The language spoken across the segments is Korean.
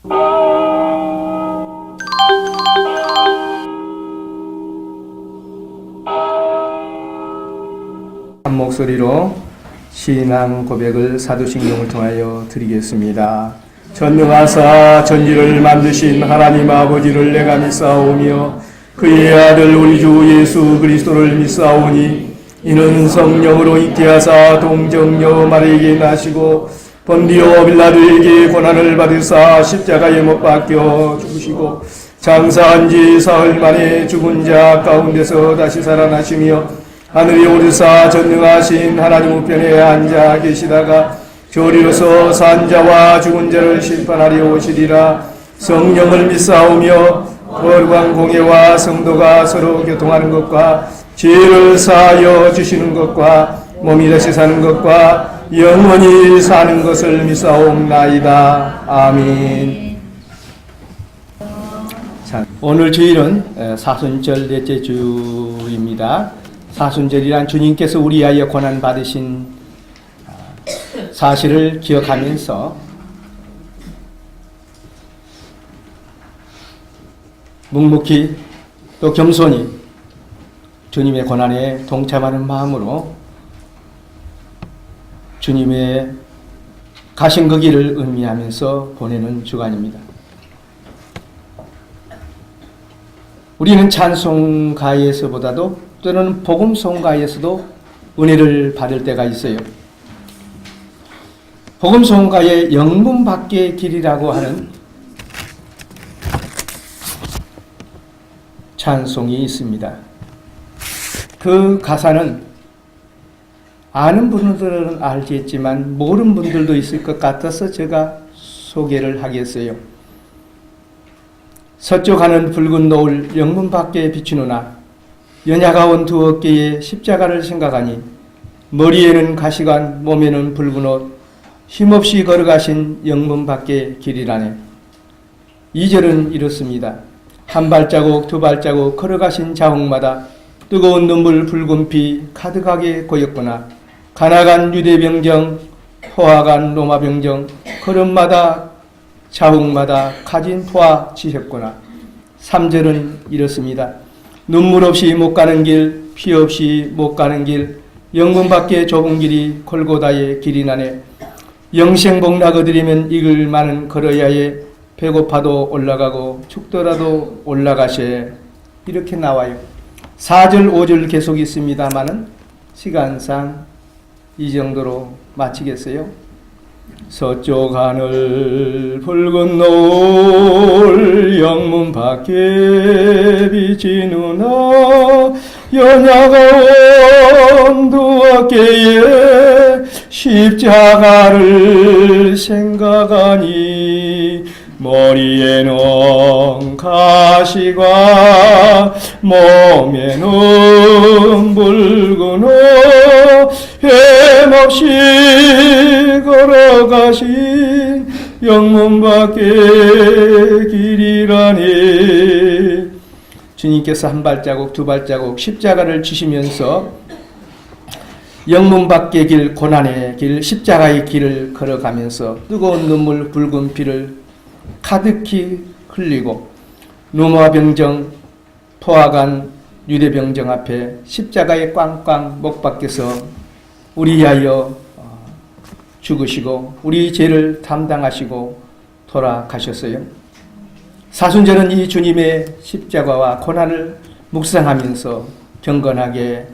한 목소리로 신앙 고백을 사도신경을 통하여 드리겠습니다. 전능하사 전지를 만드신 하나님 아버지를 내가 믿사오며 그의 아들 우리 주 예수 그리스도를 믿사오니 이는 성령으로 잉태하사 동정녀 마리아에게 나시고 본디오 빌라도에게 고난을 받으사 십자가에 못 박혀 죽으시고 장사한 지 사흘 만에 죽은 자 가운데서 다시 살아나시며 하늘에 오르사 전능하신 하나님 우편에 앉아 계시다가 저리로서 산 자와 죽은 자를 심판하려 오시리라. 성령을 믿사오며 거룩한 공예와 성도가 서로 교통하는 것과 죄를 사하여 주시는 것과 몸이 다시 사는 것과 영원히 사는 것을 믿사옵나이다. 아멘. 자, 오늘 주일은 사순절 넷째 주입니다. 사순절이란 주님께서 우리 위하여 고난 받으신 사실을 기억하면서 묵묵히 또 겸손히 주님의 고난에 동참하는 마음으로 주님의 가신 그 길을 의미하면서 보내는 주간입니다. 우리는 찬송가에서보다도 또는 복음송가에서도 은혜를 받을 때가 있어요. 복음송가의 영문 밖의 길이라고 하는 찬송이 있습니다. 그 가사는 아는 분들은 알겠지만 모르는 분들도 있을 것 같아서 제가 소개를 하겠어요. 서쪽하는 붉은 노을 영문 밖에 비추노나 연야가 온 두 어깨에 십자가를 생각하니 머리에는 가시관 몸에는 붉은 옷 힘없이 걸어가신 영문 밖의 길이라네. 2절은 이렇습니다. 한 발자국 두 발자국 걸어가신 자국마다 뜨거운 눈물 붉은 피 가득하게 고였구나. 가나간 유대병정 포화간 로마병정 걸음마다 자국마다 가진 포화 지셨구나. 3절은 이렇습니다. 눈물 없이 못 가는 길 피 없이 못 가는 길 영문 밖의 좁은 길이 골고다의 길이 나네. 영생복락 얻으려면 이글 많은 걸어야 해. 배고파도 올라가고 죽더라도 올라가세. 이렇게 나와요. 4절 5절 계속 있습니다마는 시간상 이 정도로 마치겠어요. 서쪽 하늘 붉은 노을 영문 밖에 비치누나 연야가 온 두 어깨에 십자가를 생각하니 머리에는 가시가 몸에는 붉은 옷 힘없이 걸어가신 영문 밖의 길이라니. 주님께서 한 발자국 두 발자국 십자가를 지시면서 영문 밖의 길 고난의 길 십자가의 길을 걸어가면서 뜨거운 눈물 붉은 피를 가득히 흘리고 로마병정 포화간 유대병정 앞에 십자가에 꽝꽝 못 박혀서 우리 위하여 죽으시고 우리 죄를 담당하시고 돌아가셨어요. 사순절은 이 주님의 십자가와 고난을 묵상하면서 경건하게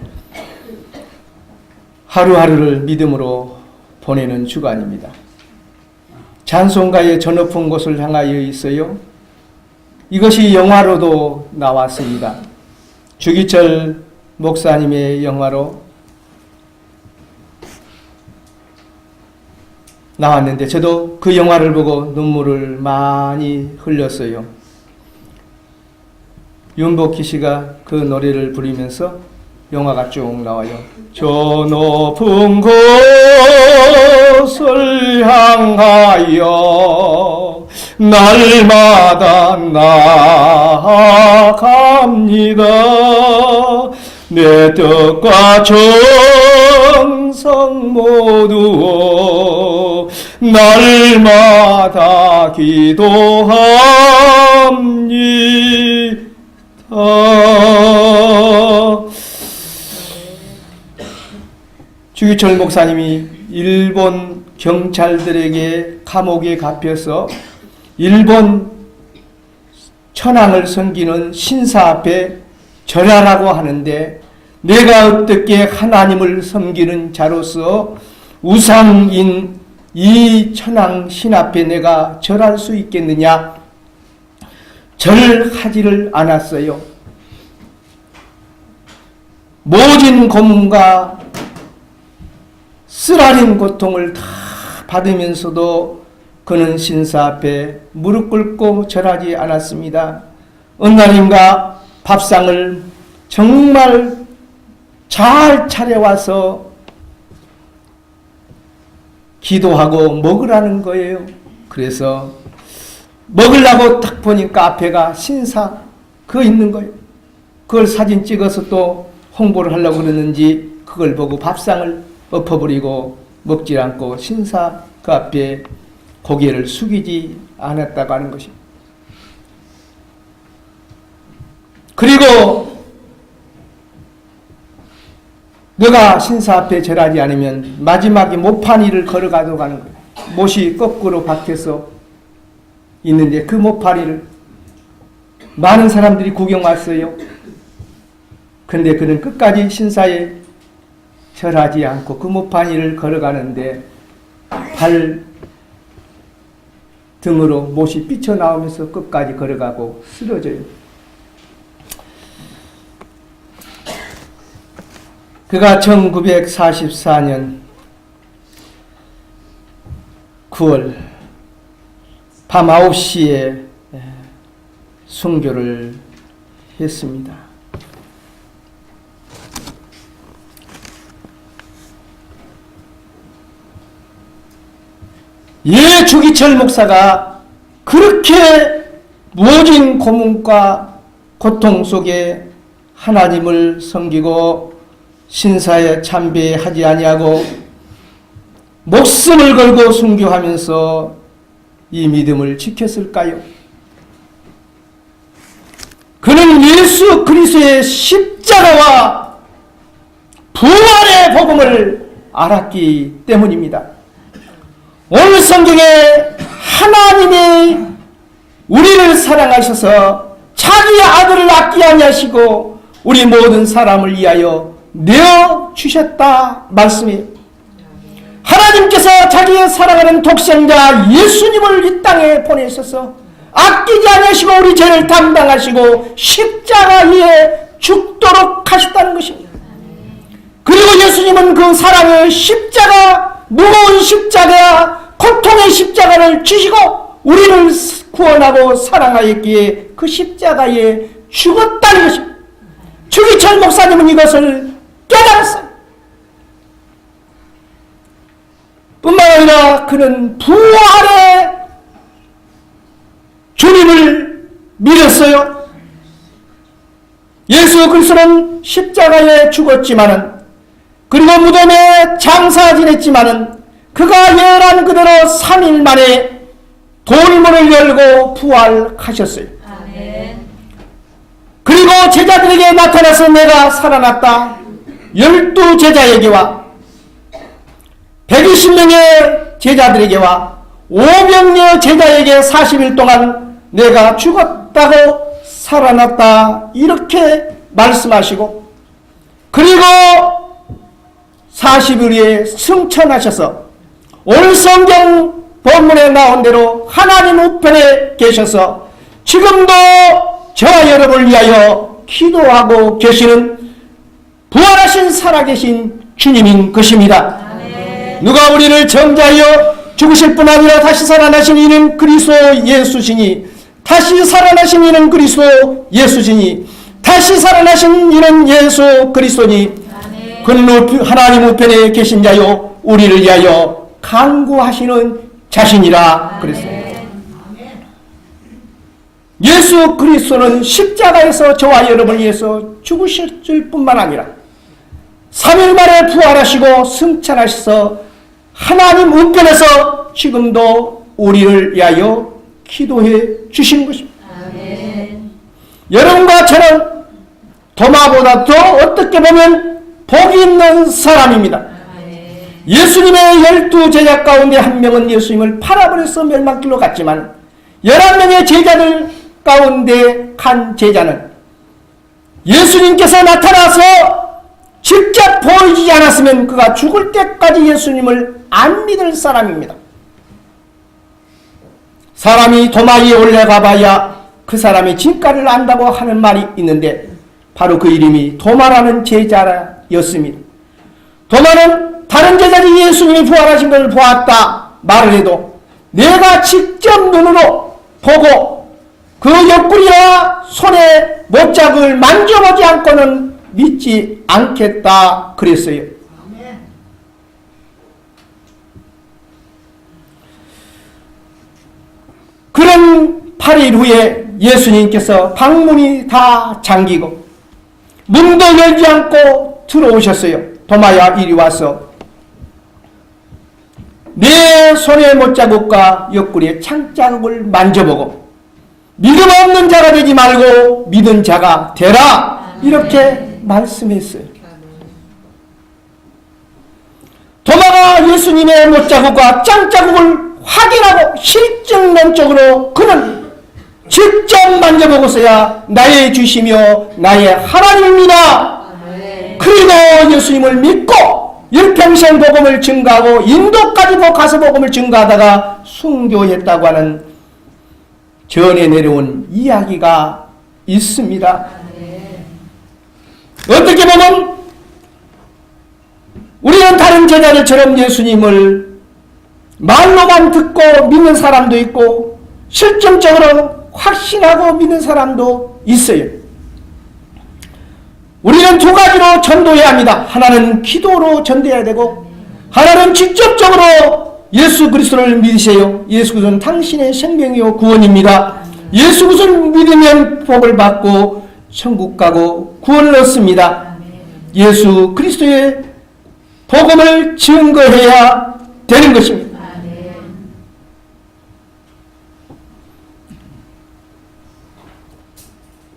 하루하루를 믿음으로 보내는 주간입니다. 찬송가의 저 높은 곳을 향하여 있어요. 이것이 영화로도 나왔습니다. 주기철 목사님의 영화로 나왔는데 저도 그 영화를 보고 눈물을 많이 흘렸어요. 윤복희 씨가 그 노래를 부르면서 영화가 쭉 나와요. 저 높은 곳을 향하여 날마다 나아갑니다. 내 뜻과 정성 모두 날마다 기도합니다. 주기철 목사님이 일본 경찰들에게 감옥에 갇혀서 일본 천황을 섬기는 신사 앞에 절하라고 하는데, 내가 어떻게 하나님을 섬기는 자로서 우상인 이 천황 신 앞에 내가 절할 수 있겠느냐? 절하지를 않았어요. 모진 고문과 쓰라린 고통을 다 받으면서도 그는 신사 앞에 무릎 꿇고 절하지 않았습니다. 어느 날인가 밥상을 정말 잘 차려와서 기도하고 먹으라는 거예요. 그래서 먹으려고 딱 보니까 앞에가 신사 그거 있는 거예요. 그걸 사진 찍어서 또 홍보를 하려고 그러는지 그걸 보고 밥상을 엎어버리고 먹지 않고 신사 그 앞에 고개를 숙이지 않았다고 하는 것입니다. 그리고 너가 신사 앞에 절하지 않으면 마지막에 모파니를 걸어가도 가는 거예요. 못이 거꾸로 박혀서 있는데 그 모파니를 많은 사람들이 구경 왔어요. 근데 그는 끝까지 신사에 절하지 않고 그 모파니를 걸어가는데 발 등으로 못이 삐쳐나오면서 끝까지 걸어가고 쓰러져요. 그가 1944년 9월 밤 9시에 순교를 했습니다. 예, 주기철 목사가 그렇게 모진 고문과 고통 속에 하나님을 섬기고 신사에 참배하지 아니하고 목숨을 걸고 순교하면서 이 믿음을 지켰을까요? 그는 예수 그리스도의 십자가와 부활의 복음을 알았기 때문입니다. 오늘 성경에 하나님이 우리를 사랑하셔서 자기의 아들을 아끼지 아니하시고 우리 모든 사람을 위하여 내어주셨다 말씀이에요. 하나님께서 자기의 사랑하는 독생자 예수님을 이 땅에 보내셔서 아끼지 아니하시고 우리 죄를 담당하시고 십자가 위에 죽도록 하셨다는 것입니다. 그리고 예수님은 그 사랑의 십자가, 무거운 십자가, 고통의 십자가를 지시고 우리를 구원하고 사랑하였기에 그 십자가에 죽었다는 것입니다. 주기철 목사님은 이것을 깨달았어요. 뿐만 아니라 그는 부활의 주님을 믿었어요. 예수 그리스도는 십자가에 죽었지만은, 그리고 무덤에 장사 지냈지만은 그가 예언한 그대로 3일 만에 돌문을 열고 부활하셨어요. 아멘. 그리고 제자들에게 나타나서 내가 살아났다. 12제자에게와 120명의 제자들에게와 500여 제자에게 40일 동안 내가 죽었다고 살아났다 이렇게 말씀하시고, 그리고 40일 후에 승천하셔서 오늘 성경 본문에 나온 대로 하나님 우편에 계셔서 지금도 저와 여러분을 위하여 기도하고 계시는 부활하신 살아계신 주님인 것입니다. 아멘. 누가 우리를 정죄하여 죽으실 뿐 아니라 다시 살아나신 이는 그리스도 예수시니, 다시 살아나신 이는 그리스도 예수시니, 다시 살아나신 이는 예수 그리스도니, 그는 하나님 우편에 계신 자요 우리를 위하여 간구하시는 자신이라 그랬어요. 예수 그리스도는 십자가에서 저와 여러분을 위해서 죽으실 뿐만 아니라 3일 만에 부활하시고 승천하셔서 하나님 우편에서 지금도 우리를 위하여 기도해 주시는 것입니다. 아멘. 여러분과 저는 도마보다도 어떻게 보면 복이 있는 사람입니다. 아멘. 예수님의 12제자 가운데 한 명은 예수님을 팔아버려서 멸망길로 갔지만 11명의 제자들 가운데 간 제자는 예수님께서 나타나서 직접 보이지 않았으면 그가 죽을 때까지 예수님을 안 믿을 사람입니다. 사람이 도마 위에 올라가 봐야 그 사람이 진가를 안다고 하는 말이 있는데 바로 그 이름이 도마라는 제자였습니다. 도마는 다른 제자들이 예수님이 부활하신 것을 보았다 말을 해도 내가 직접 눈으로 보고 그 옆구리나 손에 못자국을 만져보지 않고는 믿지 않겠다 그랬어요. 그런 8일 후에 예수님께서 방문이 다 잠기고 문도 열지 않고 들어오셨어요. 도마야 이리 와서 내 손의 못자국과 옆구리의 창자국을 만져보고 믿음 없는 자가 되지 말고 믿은 자가 되라 이렇게 말씀했어요. 도마가 예수님의 못자국과 창자국을 확인하고 실증론적으로 그는 직접 만져보고서야 나의 주시며 나의 하나님입니다. 그리고 예수님을 믿고 일평생 복음을 증가하고 인도까지 가서 복음을 증가하다가 순교했다고 하는 전에 내려온 이야기가 있습니다. 어떻게 보면 우리는 다른 제자들처럼 예수님을 말로만 듣고 믿는 사람도 있고 실증적으로 확신하고 믿는 사람도 있어요. 우리는 두 가지로 전도해야 합니다. 하나는 기도로 전도해야 되고 하나는 직접적으로 예수 그리스도를 믿으세요. 예수 그리스도는 당신의 생명이요 구원입니다. 예수 그리스도를 믿으면 복을 받고 천국 가고 구원을 얻습니다. 예수 그리스도의 복음을 증거해야 되는 것입니다.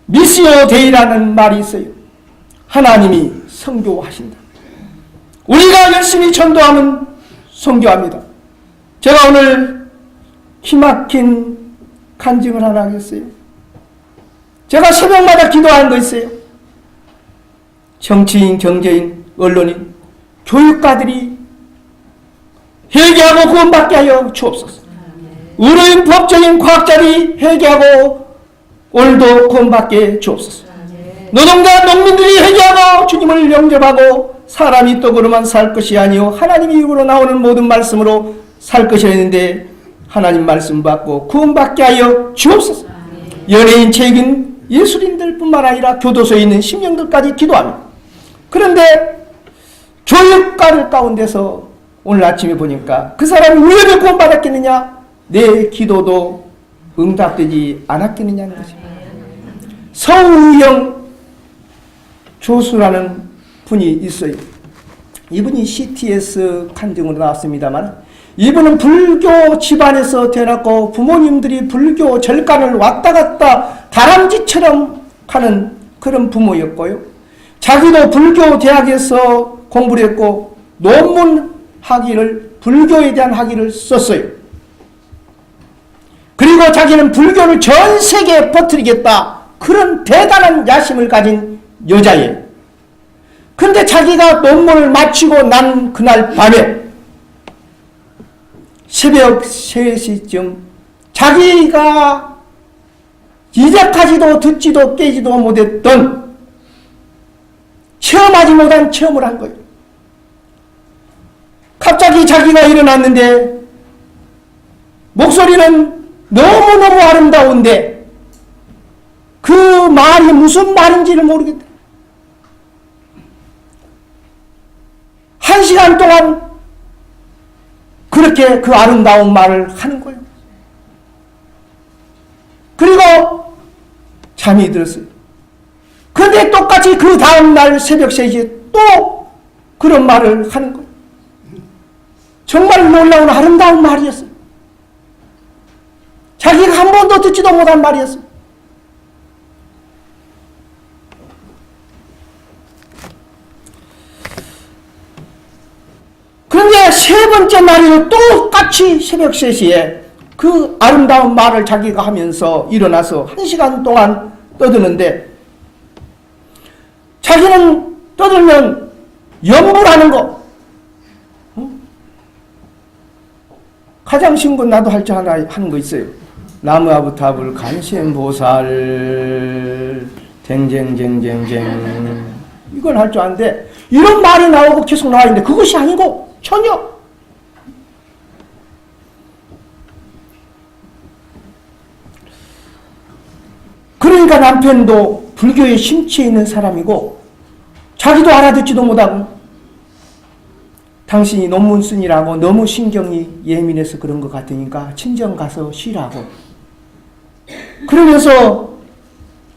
미시오 데이라는 말이 있어요. 하나님이 선교하신다. 우리가 열심히 전도하면 선교합니다. 제가 오늘 기막힌 간증을 하나 하겠어요. 제가 새벽마다 기도하는 거 있어요. 정치인, 경제인, 언론인, 교육가들이 회개하고 구원받게 하여 주옵소서. 의료인, 법적인, 과학자들이 회개하고 오늘도 구원받게 주옵소서. 노동자, 농민들이 회개하고 주님을 영접하고 사람이 떡으로만 살 것이 아니요 하나님의 입으로 나오는 모든 말씀으로 살 것이 있는데 하나님 말씀 받고 구원받게 하여 주옵소서. 연예인, 체육인, 예술인들 뿐만 아니라 교도소에 있는 심령들까지 기도합니다. 그런데 교육가들 가운데서 오늘 아침에 보니까 그 사람이 왜 구원받았겠느냐? 내 기도도 응답되지 않았겠느냐는 것입니다. 서우영 교수라는 분이 있어요. 이분이 CTS 간증으로 나왔습니다만 이분은 불교 집안에서 태어났고 부모님들이 불교 절간을 왔다 갔다 다람쥐처럼 가는 그런 부모였고요. 자기도 불교 대학에서 공부를 했고 논문 학위를 불교에 대한 학위를 썼어요. 그리고 자기는 불교를 전 세계에 퍼뜨리겠다 그런 대단한 야심을 가진 여자예요. 근데 자기가 논문을 마치고 난 그날 밤에 새벽 3시쯤 자기가 이제까지도 듣지도 깨지도 못했던 체험하지 못한 체험을 한 거예요. 갑자기 자기가 일어났는데 목소리는 너무너무 아름다운데 그 말이 무슨 말인지를 모르겠다. 1시간 동안 그렇게 그 아름다운 말을 하는 거예요. 그리고 잠이 들었어요. 그런데 똑같이 그 다음날 새벽 3시에 또 그런 말을 하는 거예요. 정말 놀라운 아름다운 말이었어요. 자기가 한 번도 듣지도 못한 말이었어요. 그런데 세 번째 날에는 똑같이 새벽 3시에 그 아름다운 말을 자기가 하면서 일어나서 1시간 동안 떠드는데, 자기는 떠들면 염불하는 거, 가장 쉬운 건 나도 할 줄 하나 하는 거 있어요. 나무아부탑을 간신보살 쟁쟁쟁쟁쟁, 이걸 할 줄 아는데 이런 말이 나오고 계속 나와 있는데 그것이 아니고 전혀. 그러니까 남편도 불교에 심취해 있는 사람이고 자기도 알아듣지도 못하고, 당신이 논문 쓰니라고 너무 신경이 예민해서 그런 것 같으니까 친정 가서 쉬라고 그러면서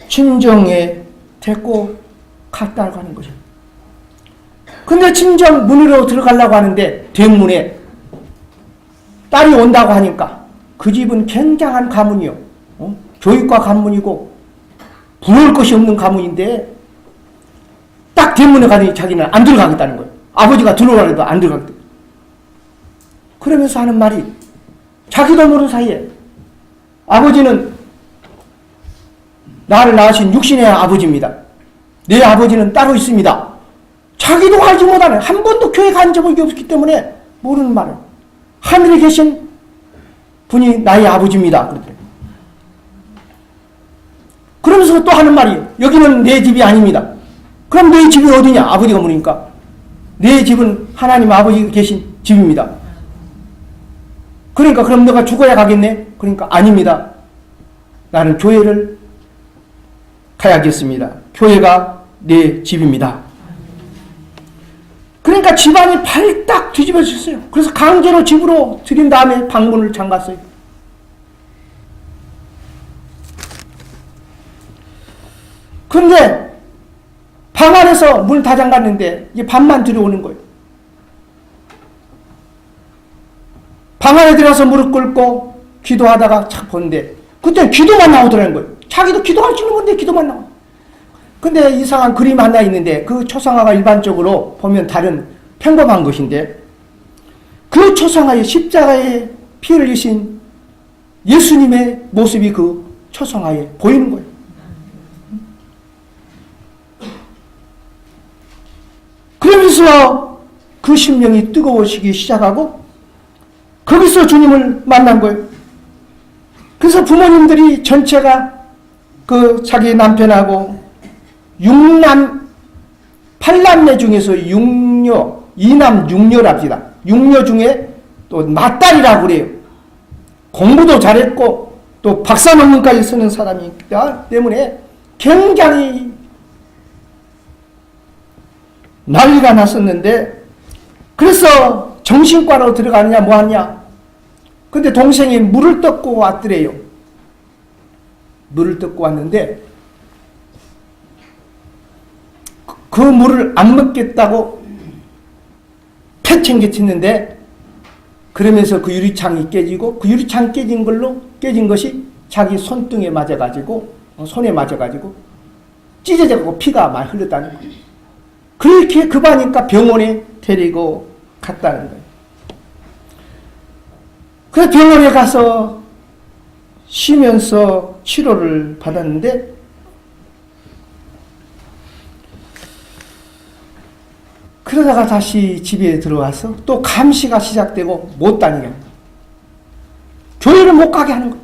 친정에 데리고 갔다고 하는 거죠. 근데 친정 문으로 들어가려고 하는데 뒷문에 딸이 온다고 하니까, 그 집은 굉장한 가문이요. 교육과 가문이고 부러울 것이 없는 가문인데 딱 뒷문에 가더니 자기는 안 들어가겠다는 거예요. 아버지가 들어오라 해도 안 들어가겠다. 그러면서 하는 말이, 자기도 모르는 사이에 아버지는 나를 낳으신 육신의 아버지입니다. 내 아버지는 따로 있습니다. 자기도 알지 못하네. 한 번도 교회 간 적이 없기 때문에 모르는 말을. 하늘에 계신 분이 나의 아버지입니다. 그러더래요. 그러면서 또 하는 말이, 여기는 내 집이 아닙니다. 그럼 내 집이 어디냐? 아버지가 물으니까 내 집은 하나님 아버지 계신 집입니다. 그러니까 그럼 너가 죽어야 가겠네? 그러니까 아닙니다. 나는 교회를 가야겠습니다. 교회가 내 집입니다. 그러니까 집안이 발딱 뒤집어졌어요. 그래서 강제로 집으로 들인 다음에 방문을 잠갔어요. 그런데 방 안에서 문 다 잠갔는데 이제 밤만 들어오는 거예요. 방 안에 들어가서 무릎 꿇고 기도하다가 착 보는데 그때 기도만 나오더라는 거예요. 자기도 기도할 줄 모르는데 기도만 나와. 근데 이상한 그림 하나 있는데 그 초상화가 일반적으로 보면 다른 평범한 것인데, 그 초상화에 십자가에 피 흘리신 예수님의 모습이 그 초상화에 보이는 거예요. 그러면서 그 심령이 뜨거워지기 시작하고 거기서 주님을 만난 거예요. 그래서 부모님들이 전체가 그 자기 남편하고 8남매 중에서 6녀, 2남 6녀랍시다. 6녀 중에 또 맏딸이라고 그래요. 공부도 잘했고 또 박사 논문까지 쓰는 사람이기 때문에 굉장히 난리가 났었는데, 그래서 정신과로 들어가느냐 뭐하냐. 근데 동생이 물을 뜯고 왔더래요. 물을 뜯고 왔는데 그 물을 안 먹겠다고 패챙겨쳤는데, 그러면서 그 유리창이 깨지고, 그 유리창 깨진 것이 자기 손등에 맞아가지고, 손에 맞아가지고 찢어져가지고 피가 많이 흘렀다는 거예요. 그렇게 급하니까 병원에 데리고 갔다는 거예요. 그래서 병원에 가서 쉬면서 치료를 받았는데, 그러다가 다시 집에 들어와서 또 감시가 시작되고 못 다니게 하는 거예요. 교회를 못 가게 하는 거예요.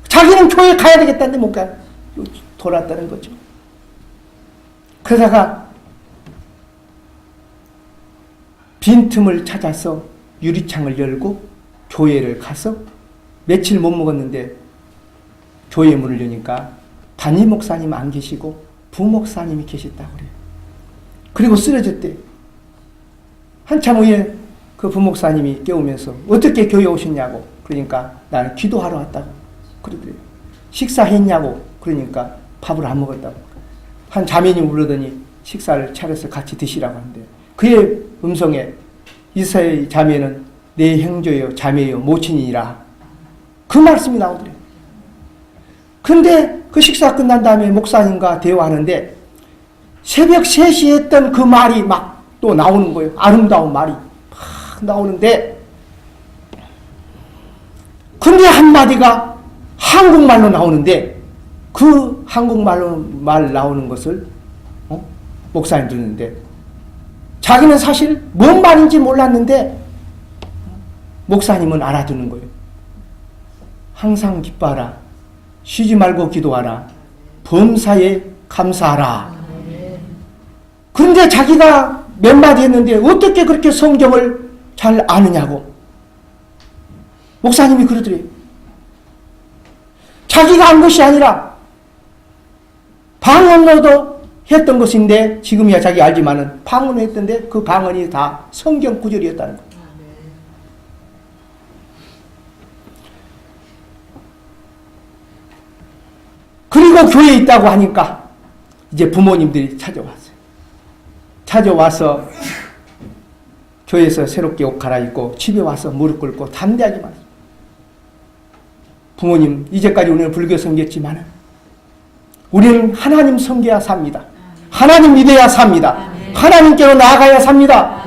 자기는 교회 가야 되겠다는데 못 가요. 돌았다는 거죠. 그러다가 빈틈을 찾아서 유리창을 열고 교회를 가서 며칠 못 먹었는데 교회 문을 여니까 담임 목사님 안 계시고 부목사님이 계셨다고 그래요. 그리고 쓰러졌대. 한참 후에 그 부목사님이 깨우면서 어떻게 교회 오셨냐고. 그러니까 나는 기도하러 왔다고 그러더래요. 식사했냐고. 그러니까 밥을 안 먹었다고. 한 자매님 부르더니 식사를 차려서 같이 드시라고 하는데 그의 음성에 이사의 자매는 내 형제요 자매요 모친이라 그 말씀이 나오더래요. 근데 그 식사 끝난 다음에 목사님과 대화하는데 새벽 3시에 했던 그 말이 막 또 나오는 거예요. 아름다운 말이 막 나오는데 근데 한마디가 한국말로 나오는데 그 한국말로 말 나오는 것을 목사님 듣는데 자기는 사실 뭔 말인지 몰랐는데 목사님은 알아듣는 거예요. 항상 기뻐하라. 쉬지 말고 기도하라. 범사에 감사하라. 그런데 자기가 몇 마디 했는데 어떻게 그렇게 성경을 잘 아느냐고 목사님이 그러더래요. 자기가 한 것이 아니라 방언으로도 했던 것인데 지금이야 자기 알지만은 방언을 했던데 그 방언이 다 성경 구절이었다는 거예요. 그리고 교회에 있다고 하니까 이제 부모님들이 찾아왔어요. 찾아와서 교회에서 새롭게 옷 갈아입고 집에 와서 무릎 꿇고 담대하게 말했어요. 부모님, 이제까지 우리는 불교 섬겼지만 우리는 하나님 섬겨야 삽니다. 하나님 믿어야 삽니다. 하나님께로 나아가야 삽니다.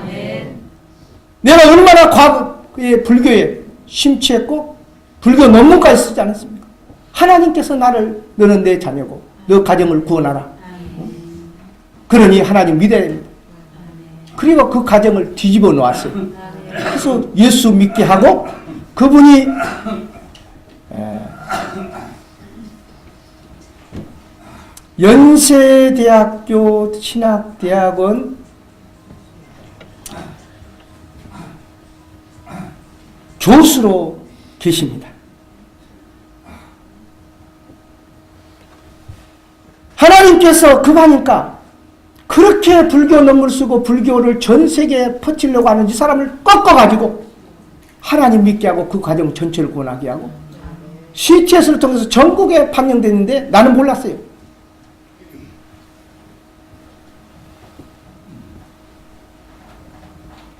내가 얼마나 과거에 불교에 심취했고 불교 논문까지 쓰지 않았습니까? 하나님께서 너는 내 자녀고 너 가정을 구원하라. 그러니 하나님 믿어야 됩니다. 그리고 그 가정을 뒤집어 놓았어요. 그래서 예수 믿게 하고 그분이 연세대학교 신학대학원 교수로 계십니다. 하나님께서 급하니까 그렇게 불교 논문을 쓰고 불교를 전 세계에 퍼뜨리려고 하는 이 사람을 꺾어가지고 하나님 믿게 하고 그 과정 전체를 구원하게 하고 CTS를 통해서 전국에 판명됐는데 나는 몰랐어요.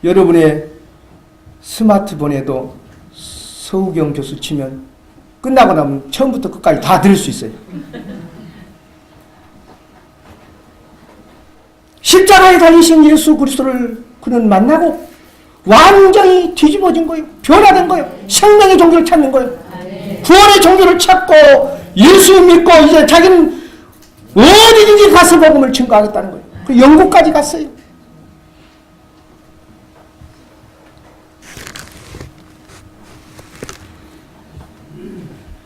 여러분의 스마트폰에도 서우경 교수 치면 끝나고 나면 처음부터 끝까지 다 들을 수 있어요. 십자가에 달리신 예수 그리스도를 그는 만나고 완전히 뒤집어진 거예요. 변화된 거예요. 생명의 종교를 찾는 거예요. 구원의 종교를 찾고 예수 믿고 이제 자기는 어디든지 가서 복음을 증거하겠다는 거예요. 그 영국까지 갔어요.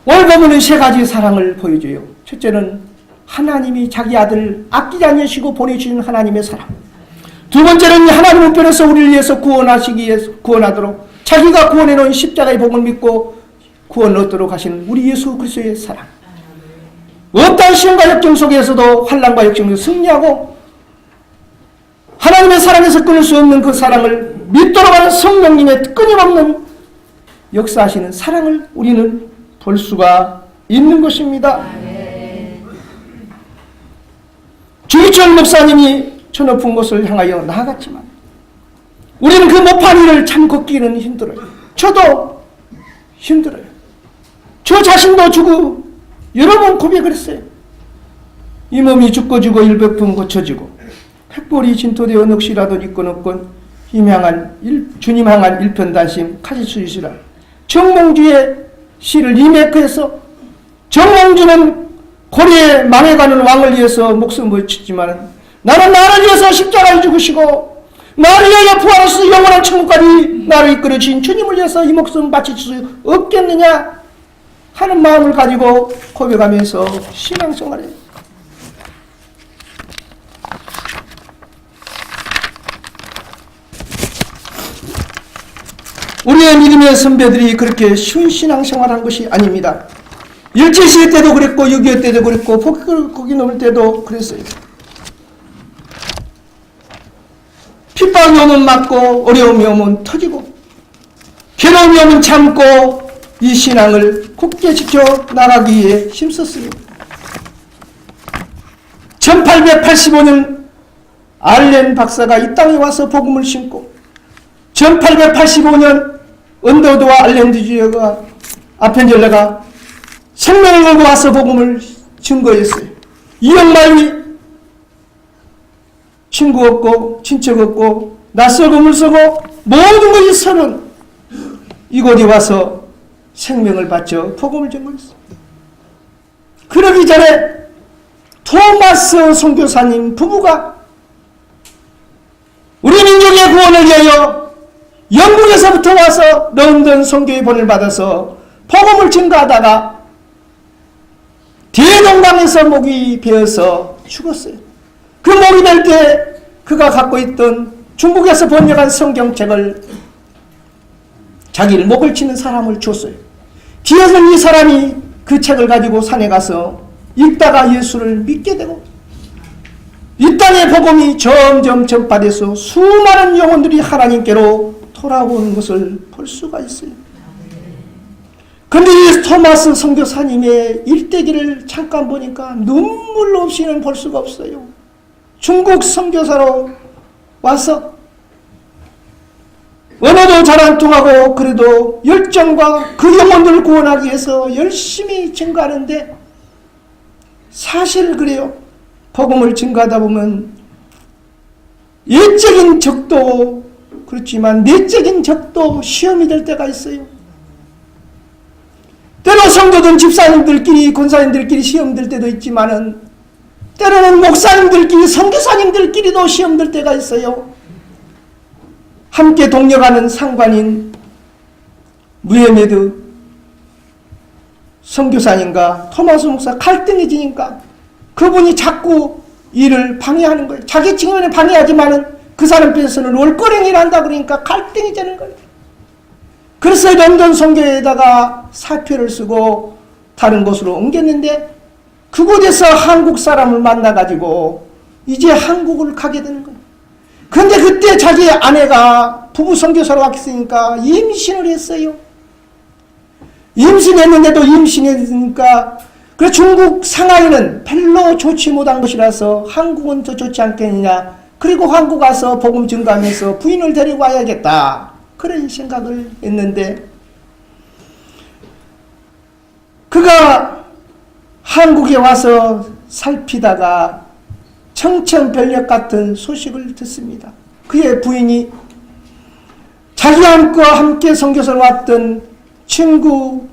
오늘 보면은 3가지 사랑을 보여줘요. 첫째는 하나님이 자기 아들을 아끼지 않으시고 보내주신 하나님의 사랑. 두 번째는 하나님 우편에서 우리를 위해서 구원하시기 위해서 구원하도록 자기가 구원해 놓은 십자가의 복을 믿고 구원을 얻도록 하시는 우리 예수 그리스도의 사랑. 어떤 시험과 역경 속에서도 환난과 역경을 승리하고 하나님의 사랑에서 끊을 수 없는 그 사랑을 믿도록 하는 성령님의 끊임없는 역사하시는 사랑을 우리는 볼 수가 있는 것입니다. 주기철 목사님이 저 높은 곳을 향하여 나아갔지만 우리는 그 못한 일을 참 걷기는 힘들어요. 저도 힘들어요. 저 자신도 죽고 여러 번 고백을 했어요. 이 몸이 죽고 죽어 일백품 고쳐지고 팩볼이 진토되어 넋이라도 있건 없건 주님 향한 일편단심 카지수이시라. 정몽주의 시를 리메이크해서 정몽주는 고리에 망해가는 왕을 위해서 목숨을 치지만 나는 나를 위해서 십자가를 죽으시고 나를 위하여 부활하셔서 영원한 천국까지 나를 이끌어 주신 주님을 위해서 이 목숨 바칠 수 없겠느냐 하는 마음을 가지고 고백하면서 신앙생활을 해요. 우리의 믿음의 선배들이 그렇게 쉬운 신앙생활한 것이 아닙니다. 일제시대 때도 그랬고 6.25 때도 그랬고 포기고기 넘을 때도 그랬어요. 핍박이 오면 맞고 어려움이 오면 터지고 괴로움이 오면 참고 이 신앙을 굳게 지켜 나가기 위해 힘썼습니다. 1885년 알렌 박사가 이 땅에 와서 복음을 심고 1885년 언더드와 알렌드주가 아펜젤레가 생명을 걸고 와서 복음을 증거했어요. 이영만이 친구 없고 친척 없고 낯설고 물서고 모든 것이 서는 이곳에 와서 생명을 바쳐 복음을 증거했어요. 그러기 전에 토마스 선교사님 부부가 우리 민족의 구원을 위하여 영국에서부터 와서 런던 선교의 본을 받아서 복음을 증거하다가 대동강에서 목이 베어서 죽었어요. 그 목이 될 때 그가 갖고 있던 중국에서 번역한 성경책을 자기를 목을 치는 사람을 줬어요. 뒤에서 이 사람이 그 책을 가지고 산에 가서 읽다가 예수를 믿게 되고 이 땅의 복음이 점점 전파돼서 수많은 영혼들이 하나님께로 돌아오는 것을 볼 수가 있어요. 그런데 이 토마스 선교사님의 일대기를 잠깐 보니까 눈물 없이는 볼 수가 없어요. 중국 선교사로 와서 언어도 잘 안 통하고 그래도 열정과 그 영혼들을 구원하기 위해서 열심히 증거하는데 사실 그래요. 복음을 증거하다 보면 예적인 적도 그렇지만 내적인 적도 시험이 될 때가 있어요. 때로 성도든 집사님들끼리 권사님들끼리 시험 될 때도 있지만은 때로는 목사님들끼리 선교사님들끼리도 시험 될 때가 있어요. 함께 동력하는 상관인 무헤메드 선교사님과 토마스 목사 갈등이 지니까 그분이 자꾸 일을 방해하는 거예요. 자기 측면에 방해하지만은 그 사람 편에서는 올거랭이를 한다 그러니까 갈등이 되는 거예요. 그래서 런던 선교에다가 사표를 쓰고 다른 곳으로 옮겼는데 그곳에서 한국 사람을 만나가지고 이제 한국을 가게 되는 거예요. 그런데 그때 자기 아내가 부부 선교사로 왔으니까 임신을 했어요. 임신했는데도 임신했으니까 그 중국 상하이는 별로 좋지 못한 것이라서 한국은 더 좋지 않겠느냐. 그리고 한국 가서 복음 증거하면서 부인을 데리고 와야겠다. 그런 생각을 했는데 그가 한국에 와서 살피다가 청천벽력 같은 소식을 듣습니다. 그의 부인이 자기와 함께 선교사로 왔던 친구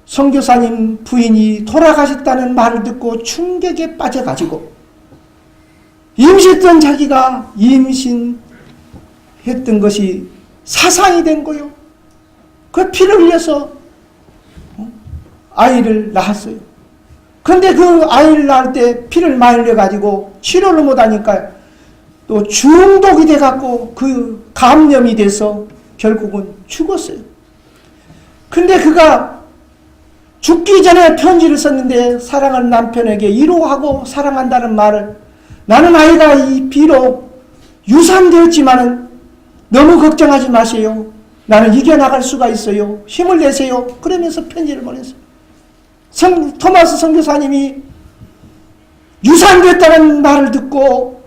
선교사님 부인이 돌아가셨다는 말을 듣고 충격에 빠져가지고 임신했던 자기가 임신했던 것이 사상이 된 거요. 그 피를 흘려서 아이를 낳았어요. 그런데 그 아이를 낳을 때 피를 많이 흘려가지고 치료를 못하니까 또 중독이 돼갖고 그 감염이 돼서 결국은 죽었어요. 근데 그가 죽기 전에 편지를 썼는데 사랑하는 남편에게 위로하고 사랑한다는 말을 나는 아이가 비록 유산되었지만은 너무 걱정하지 마세요. 나는 이겨나갈 수가 있어요. 힘을 내세요. 그러면서 편지를 보냈어요. 토마스 선교사님이 유산됐다는 말을 듣고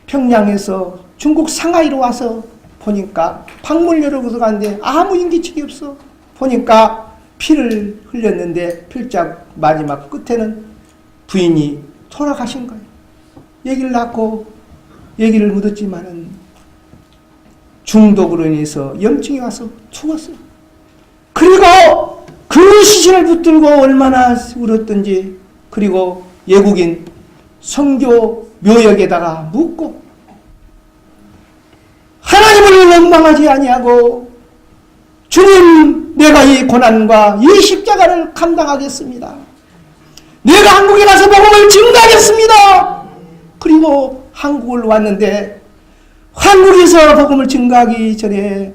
평양에서 중국 상하이로 와서 보니까 방문료를 가는데 아무 인기척이 없어. 보니까 피를 흘렸는데 필작 마지막 끝에는 부인이 돌아가신 거예요. 얘기를 낳고 얘기를 묻었지만은 중독으로 인해서 염증이 와서 죽었어요. 그리고 그 시신을 붙들고 얼마나 울었던지 그리고 외국인 선교 묘역에다가 묻고 하나님을 원망하지 아니하고 주님 내가 이 고난과 이 십자가를 감당하겠습니다. 내가 한국에 가서 복음을 증거하겠습니다. 그리고 한국을 왔는데 한국에서 복음을 증거하기 전에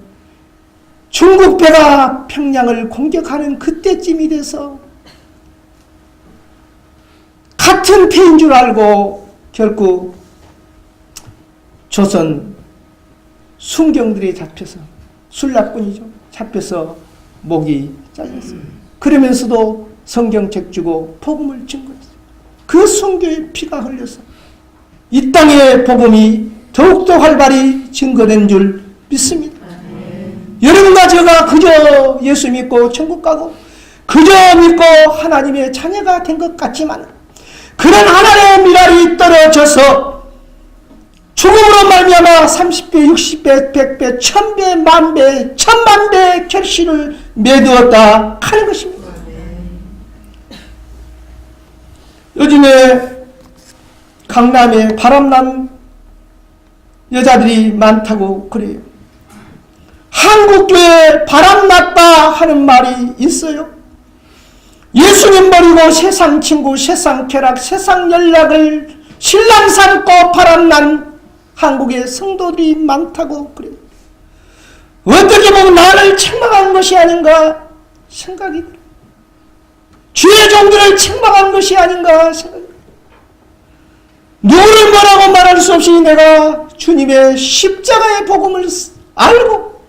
중국 배가 평양을 공격하는 그때쯤이 돼서 같은 패인 줄 알고 결국 조선 순경들이 잡혀서 술락군이죠. 잡혀서 목이 잘렸어요. 그러면서도 성경책 주고 복음을 증거했어요. 그 순교의 피가 흘려서 이 땅의 복음이 더욱더 활발히 증거된 줄 믿습니다. 여러분과 제가 그저 예수 믿고 천국 가고 그저 믿고 하나님의 자녀가 된 것 같지만 그런 하나님의 미랄이 떨어져서 죽음으로 말미암아 30배, 60배, 100배, 1000배, 만배, 1000만배 결실을 맺었다 하는 것입니다. 요즘에 강남에 바람난 여자들이 많다고 그래요. 한국교회에 바람났다 하는 말이 있어요. 예수님 버리고 세상 친구, 세상 쾌락, 세상 연락을 신랑 삼고 바람난 한국의 성도들이 많다고 그래요. 어떻게 보면 나를 책망한 것이 아닌가 생각이 들어요. 주의 종들을 책망한 것이 아닌가 생각이 들어요. 누구를 뭐라고 말할 수 없이 내가 주님의 십자가의 복음을 알고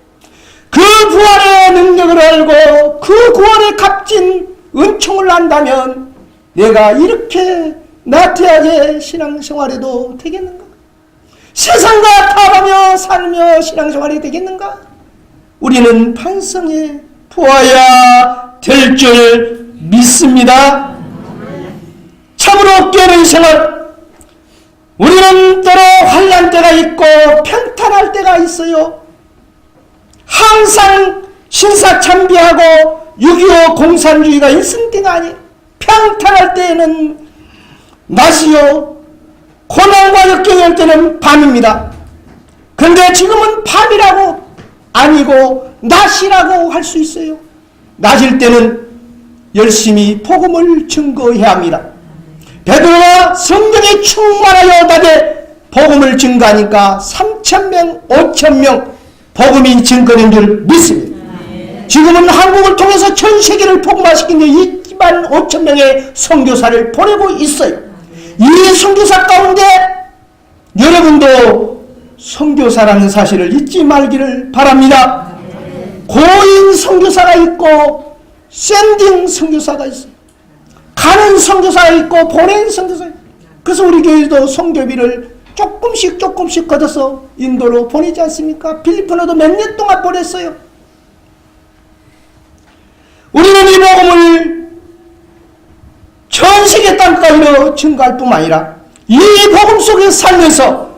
그 부활의 능력을 알고 그 구원의 값진 은총을 안다면 내가 이렇게 나태하게 신앙생활해도 되겠는가? 세상과 타가며 살며 신앙생활이 되겠는가? 우리는 반성해 보아야 될 줄 믿습니다. 참으로 깨는 생활, 우리는 때로 환난 때가 있고 평탄할 때가 있어요. 항상 신사참배하고 6.25 공산주의가 있을 때가 아니에요. 평탄할 때에는 낮이요, 고난과 역경이 올 때는 밤입니다. 그런데 지금은 밤이라고 아니고 낮이라고 할 수 있어요. 낮일 때는 열심히 복음을 증거해야 합니다. 베드로가 성경에 충만하여 다되 복음을 증거하니까 3,000명, 5,000명 복음이 증거된 줄 믿습니다. 지금은 한국을 통해서 전 세계를 복음화시킨 데 2만 5천 명의 선교사를 보내고 있어요. 이 선교사 가운데 여러분도 선교사라는 사실을 잊지 말기를 바랍니다. 고인 선교사가 있고 샌딩 선교사가 있어요. 가는 선교사가 있고 보낸 선교사가 있고, 그래서 우리 교회도 선교비를 조금씩 걷어서 인도로 보내지 않습니까? 필리핀에도 몇 년 동안 보냈어요. 우리는 이 복음을 전 세계 땅가운데 증거할 뿐만 아니라 이 복음 속에 살면서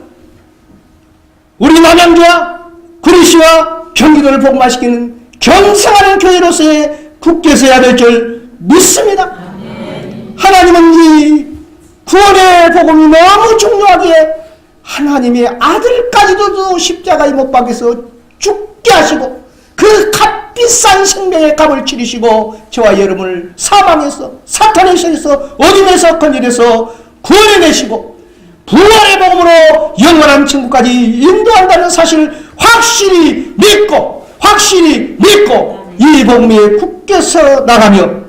우리 남양주와 구리시와 경기도를 복음화시키는 경성하는 교회로서의 굳게 서야 될 줄 믿습니다. 하나님은 이 구원의 복음이 너무 중요하기에 하나님의 아들까지도 십자가에 못 박혀서 죽게 하시고 그 값비싼 생명의 값을 치르시고 저와 여러분을 사망에서 사탄의 손에서 어둠에서 건져내서 구원해내시고 부활의 복음으로 영원한 천국까지 인도한다는 사실을 확실히 믿고 이 복음에 굳게 서 나가며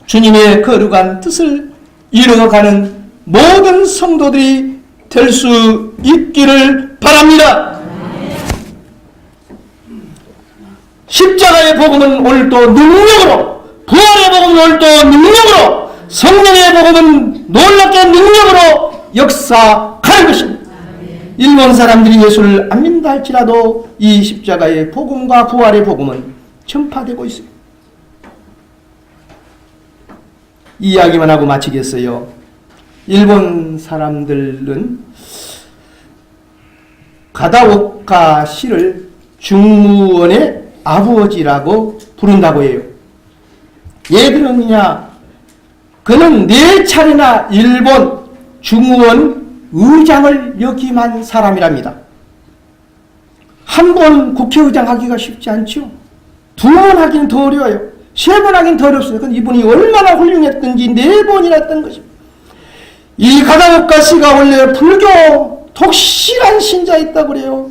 주님의 거룩한 뜻을 이루어가는 모든 성도들이 될 수 있기를 바랍니다. 십자가의 복음은 오늘도 능력으로, 부활의 복음은 오늘도 능력으로, 성령의 복음은 놀랍게 능력으로 역사하는 것입니다. 일본 사람들이 예수를 안 믿는다 할지라도 이 십자가의 복음과 부활의 복음은 전파되고 있습니다. 이 이야기만 하고 마치겠어요. 일본 사람들은 가다오카 씨를 중무원의 아버지라고 부른다고 해요. 왜 그러느냐? 그는 4차례나 일본 중무원 의장을 역임한 사람이랍니다. 한 번 국회의장 하기가 쉽지 않죠. 2번 하기는 더 어려워요. 3번 하기는 더 어렵습니다. 근데 이분이 얼마나 훌륭했던지 4번이나 했던 것입니다. 이 가다오카 씨가 원래 불교 독실한 신자였다고 그래요.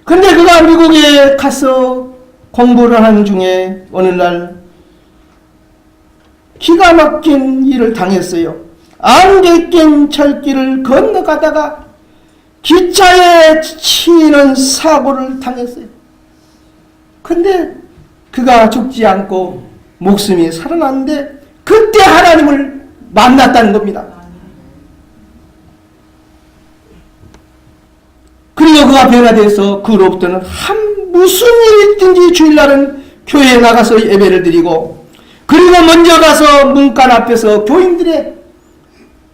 근데 그가 미국에 가서 공부를 하는 중에 어느 날 기가 막힌 일을 당했어요. 안개 낀 철길을 건너가다가 기차에 치이는 사고를 당했어요. 근데 그가 죽지 않고 목숨이 살아났는데 그때 하나님을 만났다는 겁니다. 그리고 그가 변화되어서 그로부터는 무슨 일이 있든지 주일날은 교회에 나가서 예배를 드리고, 그리고 먼저 가서 문간 앞에서 교인들의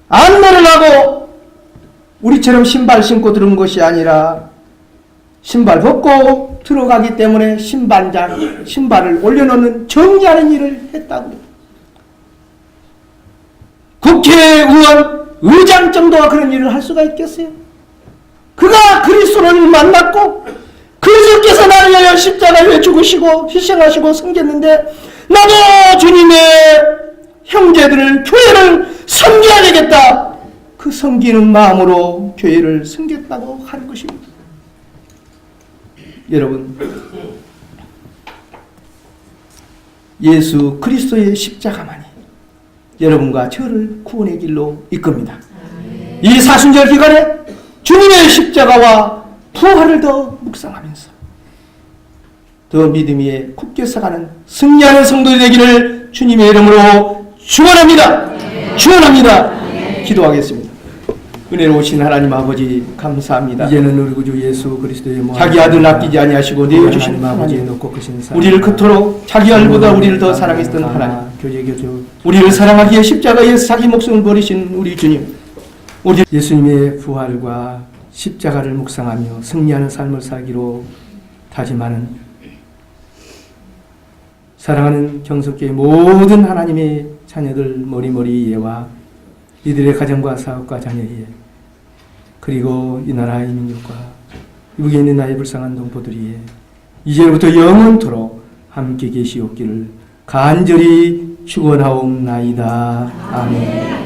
안내를 하고, 우리처럼 신발 신고 들어온 것이 아니라 신발 벗고 들어가기 때문에 신발을 올려놓는 정리하는 일을 했다고요. 국회의원, 의장 정도가 그런 일을 할 수가 있겠어요? 그가 그리스도를 만났고 그리스도께서 나를 위하여 십자가에 죽으시고 희생하시고 섬겼는데, 나도 주님의 형제들을, 교회를 섬겨야 되겠다. 그 섬기는 마음으로 교회를 섬겼다고 하는 것입니다. 여러분, 예수 그리스도의 십자가만이 여러분과 저를 구원의 길로 이끕니다. 이 사순절 기간에 주님의 십자가와 부활을 더 묵상하면서 더 믿음 위에 굳게 서가는 승리하는 성도들이 되기를 주님의 이름으로 축원합니다. 축원합니다. 기도하겠습니다. 은혜로우신 하나님 아버지 감사합니다. 이제는 우리 구주 예수 그리스도의 자기 아들 아끼지 아니하시고 내어주신 아버지에 하나님, 놓고 크신 사랑, 우리를 그토록 자기 아들보다 우리를 더 사랑했던 하나님, 교제교주 우리를 사랑하기에 십자가에서 자기 목숨을 버리신 우리 주님, 우리 예수님의 부활과 십자가를 묵상하며 승리하는 삶을 살기로 다짐하는 사랑하는 경석교회 모든 하나님의 자녀들 머리머리 예와 이들의 가정과 사업과 자녀의, 그리고 이 나라의 민족과 이북에 있는 나의 불쌍한 동포들이 이제부터 영원토록 함께 계시옵기를 간절히 축원하옵나이다. 아멘.